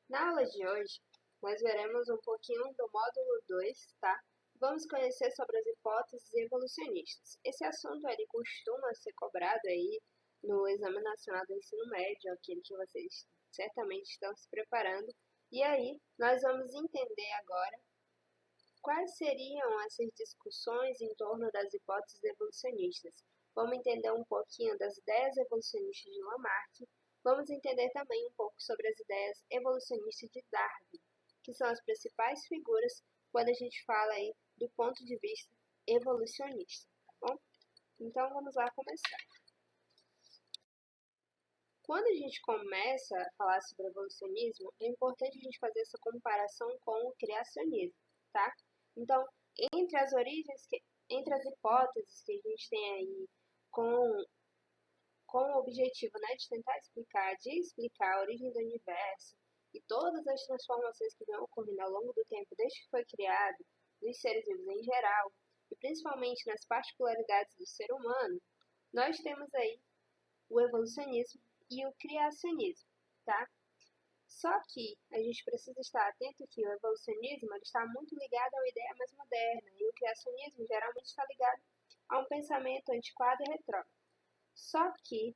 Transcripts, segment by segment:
Na aula de hoje, nós veremos um pouquinho do módulo 2, tá? Vamos conhecer sobre as hipóteses evolucionistas. Esse assunto ele costuma ser cobrado aí no Exame Nacional do Ensino Médio, aquele que vocês certamente estão se preparando. E aí, nós vamos entender agora quais seriam essas discussões em torno das hipóteses evolucionistas. Vamos entender um pouquinho das ideias evolucionistas de Lamarck. Vamos entender também um pouco sobre as ideias evolucionistas de Darwin, que são as principais figuras quando a gente fala aí do ponto de vista evolucionista, tá bom? Então vamos lá começar. Quando a gente começa a falar sobre evolucionismo, é importante a gente fazer essa comparação com o criacionismo, tá? Então, entre as hipóteses que a gente tem aí com o objetivo, né, de explicar a origem do universo e todas as transformações que vão ocorrendo ao longo do tempo desde que foi criado, nos seres vivos em geral, e principalmente nas particularidades do ser humano, nós temos aí o evolucionismo e o criacionismo, tá? Só que a gente precisa estar atento que o evolucionismo ele está muito ligado a uma ideia mais moderna e o criacionismo geralmente está ligado a um pensamento antiquado e retrógrado. Só que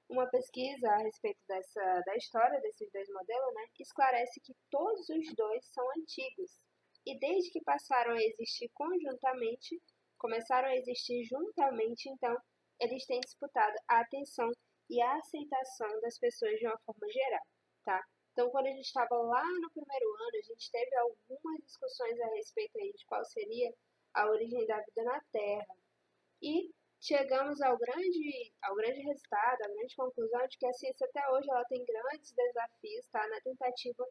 uma pesquisa a respeito da história desses dois modelos, né, esclarece que todos os dois são antigos e desde que passaram a existir conjuntamente, começaram a existir juntamente, então eles têm disputado a atenção e a aceitação das pessoas de uma forma geral, tá? Então, quando a gente estava lá no primeiro ano, a gente teve algumas discussões a respeito aí de qual seria a origem da vida na Terra. E chegamos ao grande resultado, à grande conclusão de que a ciência até hoje ela tem grandes desafios, tá? Na tentativa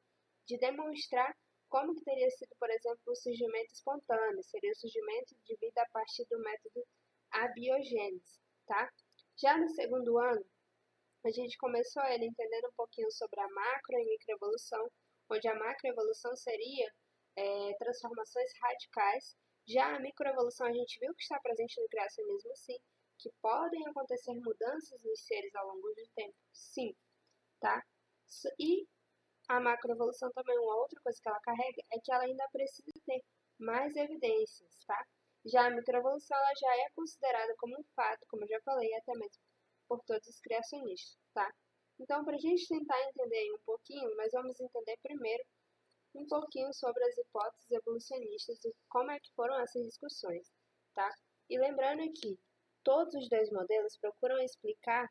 de demonstrar como que teria sido, por exemplo, o surgimento espontâneo, seria o surgimento de vida a partir do método abiogênese, tá? Já no segundo ano, a gente começou ele entendendo um pouquinho sobre a macro e microevolução, onde a macroevolução seria transformações radicais. Já a microevolução a gente viu que está presente no criacionismo, sim, que podem acontecer mudanças nos seres ao longo do tempo, sim, tá? E a macroevolução também, uma outra coisa que ela carrega é que ela ainda precisa ter mais evidências, tá? Já a microevolução ela já é considerada como um fato, como eu já falei, até mesmo por todos os criacionistas, tá? Então, para a gente tentar entender um pouquinho, nós vamos entender primeiro um pouquinho sobre as hipóteses evolucionistas e como é que foram essas discussões, tá? E lembrando que todos os dois modelos procuram explicar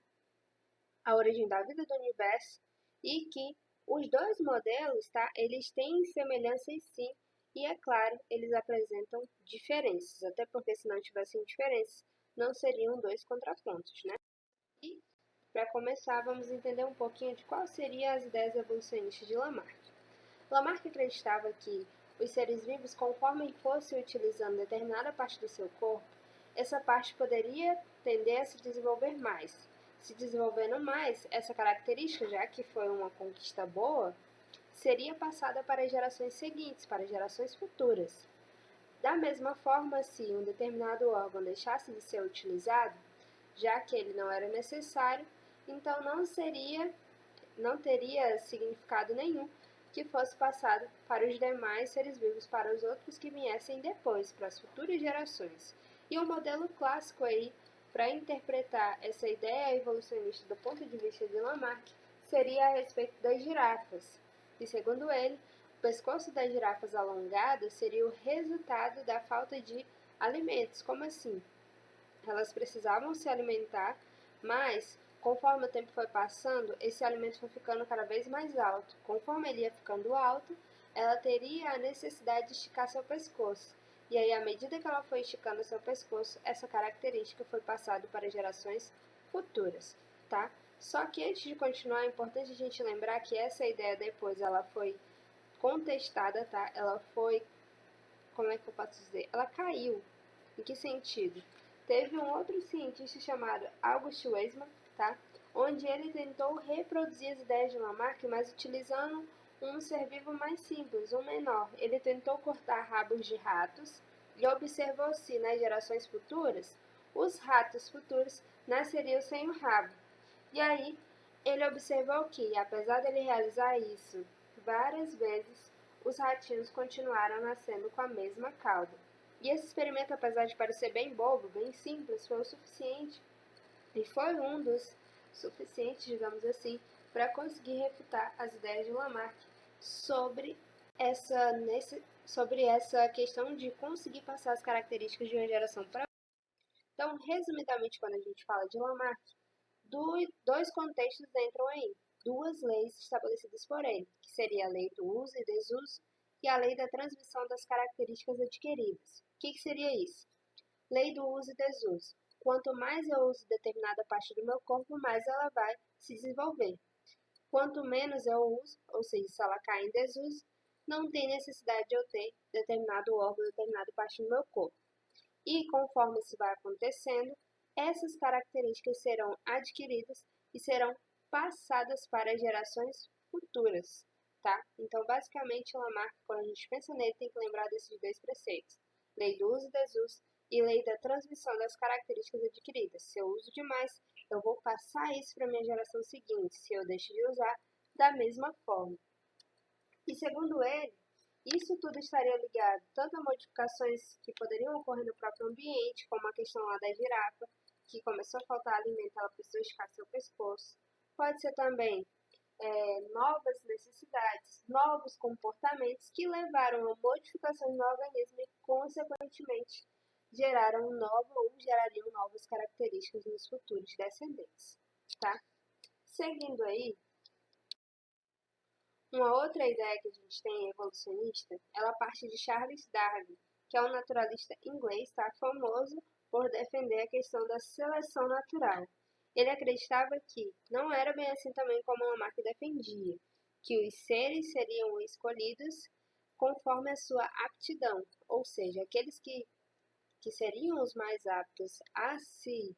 a origem da vida do universo e que os dois modelos, tá? Eles têm semelhanças sim e, é claro, eles apresentam diferenças, até porque se não tivessem diferenças, não seriam dois contrapontos, né? E, para começar, vamos entender um pouquinho de quais seriam as ideias evolucionistas de Lamarck. Lamarck acreditava que os seres vivos, conforme fossem utilizando determinada parte do seu corpo, essa parte poderia tender a se desenvolver mais. Se desenvolvendo mais, essa característica, já que foi uma conquista boa, seria passada para as gerações seguintes, para as gerações futuras. Da mesma forma, se um determinado órgão deixasse de ser utilizado, já que ele não era necessário, então não teria significado nenhum que fosse passado para os demais seres vivos, para os outros que viessem depois, para as futuras gerações. E um modelo clássico aí para interpretar essa ideia evolucionista do ponto de vista de Lamarck seria a respeito das girafas. E segundo ele, o pescoço das girafas alongado seria o resultado da falta de alimentos. Como assim? Elas precisavam se alimentar, mas conforme o tempo foi passando, esse alimento foi ficando cada vez mais alto. Conforme ele ia ficando alto, ela teria a necessidade de esticar seu pescoço. E aí, à medida que ela foi esticando seu pescoço, essa característica foi passada para gerações futuras, tá? Só que antes de continuar, é importante a gente lembrar que essa ideia depois ela foi contestada, tá? Ela foi, como é que eu posso dizer? Ela caiu. Em que sentido? Teve um outro cientista chamado August Weismann, tá? Onde ele tentou reproduzir as ideias de Lamarck, mas utilizando um ser vivo mais simples, um menor. Ele tentou cortar rabos de ratos e observou se nas gerações futuras, os ratos futuros nasceriam sem o rabo. E aí, ele observou que, apesar dele realizar isso várias vezes, os ratinhos continuaram nascendo com a mesma cauda. E esse experimento, apesar de parecer bem bobo, bem simples, foi o suficiente, e foi um dos suficientes, digamos assim, para conseguir refutar as ideias de Lamarck sobre essa questão de conseguir passar as características de uma geração para outra. Então, resumidamente, quando a gente fala de Lamarck, dois contextos entram aí, duas leis estabelecidas por ele, que seria a lei do uso e desuso e a lei da transmissão das características adquiridas. O que seria isso? Lei do uso e desuso. Quanto mais eu uso determinada parte do meu corpo, mais ela vai se desenvolver. Quanto menos eu uso, ou seja, se ela cai em desuso, não tem necessidade de eu ter determinado órgão, determinada parte do meu corpo. E conforme isso vai acontecendo, essas características serão adquiridas e serão passadas para gerações futuras, tá? Então, basicamente, Lamarck, quando a gente pensa nele, tem que lembrar desses dois preceitos: lei do uso e desuso e lei da transmissão das características adquiridas. Se eu uso demais, eu vou passar isso para a minha geração seguinte. Se eu deixo de usar, da mesma forma. E segundo ele, isso tudo estaria ligado tanto a modificações que poderiam ocorrer no próprio ambiente, como a questão lá da girafa, que começou a faltar alimento, ela precisou esticar seu pescoço. Pode ser também novas necessidades, novos comportamentos que levaram a modificações no organismo e, consequentemente, gerariam novas características nos futuros descendentes, tá? Seguindo aí, uma outra ideia que a gente tem evolucionista, ela parte de Charles Darwin, que é um naturalista inglês, tá? Famoso por defender a questão da seleção natural. Ele acreditava que não era bem assim também como Lamarck defendia, que os seres seriam escolhidos conforme a sua aptidão, ou seja, aqueles que seriam os mais aptos a se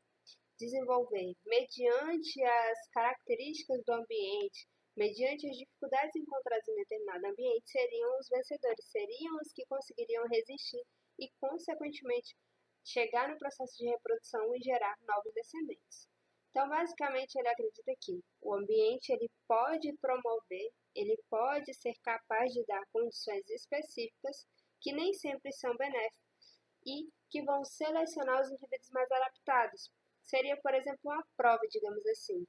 desenvolver mediante as características do ambiente, mediante as dificuldades encontradas em determinado ambiente, seriam os vencedores, seriam os que conseguiriam resistir e, consequentemente, chegar no processo de reprodução e gerar novos descendentes. Então, basicamente, ele acredita que o ambiente ele pode promover, ele pode ser capaz de dar condições específicas que nem sempre são benéficas e que vão selecionar os indivíduos mais adaptados. Seria, por exemplo, uma prova, digamos assim.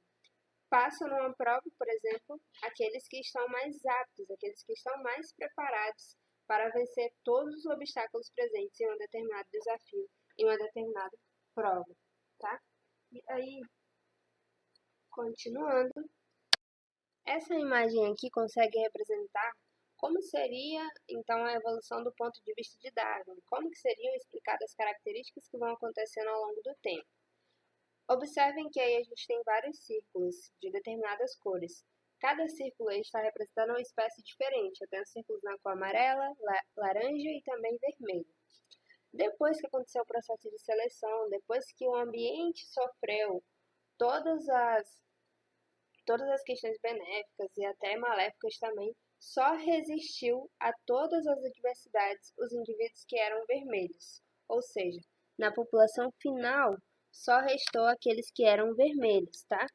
Passam numa prova, por exemplo, aqueles que estão mais aptos, aqueles que estão mais preparados para vencer todos os obstáculos presentes em um determinado desafio, em uma determinada prova, tá? E aí, continuando, essa imagem aqui consegue representar como seria, então, a evolução do ponto de vista de Darwin, como que seriam explicadas as características que vão acontecendo ao longo do tempo. Observem que aí a gente tem vários círculos de determinadas cores. Cada círculo aí está representando uma espécie diferente. Eu tenho círculos na cor amarela, laranja e também vermelho. Depois que aconteceu o processo de seleção, depois que o ambiente sofreu todas as questões benéficas e até maléficas também, só resistiu a todas as adversidades os indivíduos que eram vermelhos. Ou seja, na população final, só restou aqueles que eram vermelhos, tá?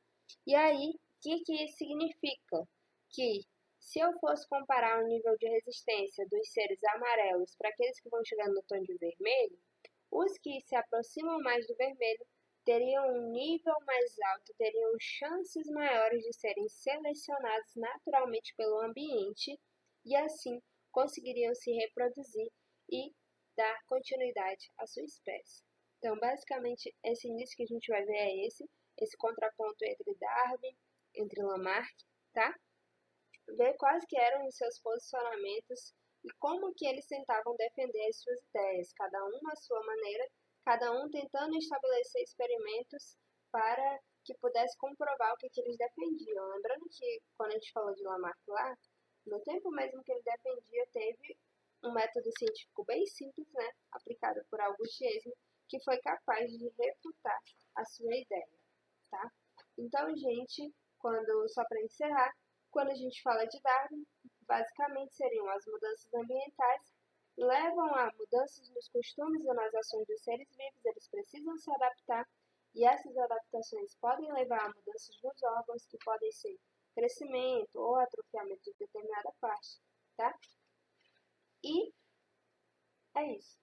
E aí, o que isso significa? Que se eu fosse comparar o nível de resistência dos seres amarelos para aqueles que vão chegando no tom de vermelho, os que se aproximam mais do vermelho teriam um nível mais alto, teriam chances maiores de serem selecionados naturalmente pelo ambiente e assim conseguiriam se reproduzir e dar continuidade à sua espécie. Então, basicamente, esse início que a gente vai ver é esse contraponto entre Darwin, entre Lamarck, tá? Ver quais que eram os seus posicionamentos e como que eles tentavam defender as suas ideias, cada um à sua maneira, cada um tentando estabelecer experimentos para que pudesse comprovar o que eles defendiam. Lembrando que, quando a gente falou de Lamarck lá, no tempo mesmo que ele defendia, teve um método científico bem simples, né, aplicado por Auguste Esme, que foi capaz de refutar a sua ideia, tá? Então, gente, só para encerrar, quando a gente fala de Darwin, basicamente seriam as mudanças ambientais, levam a mudanças nos costumes e nas ações dos seres vivos, eles precisam se adaptar, e essas adaptações podem levar a mudanças nos órgãos, que podem ser crescimento ou atrofiamento de determinada parte, tá? E é isso.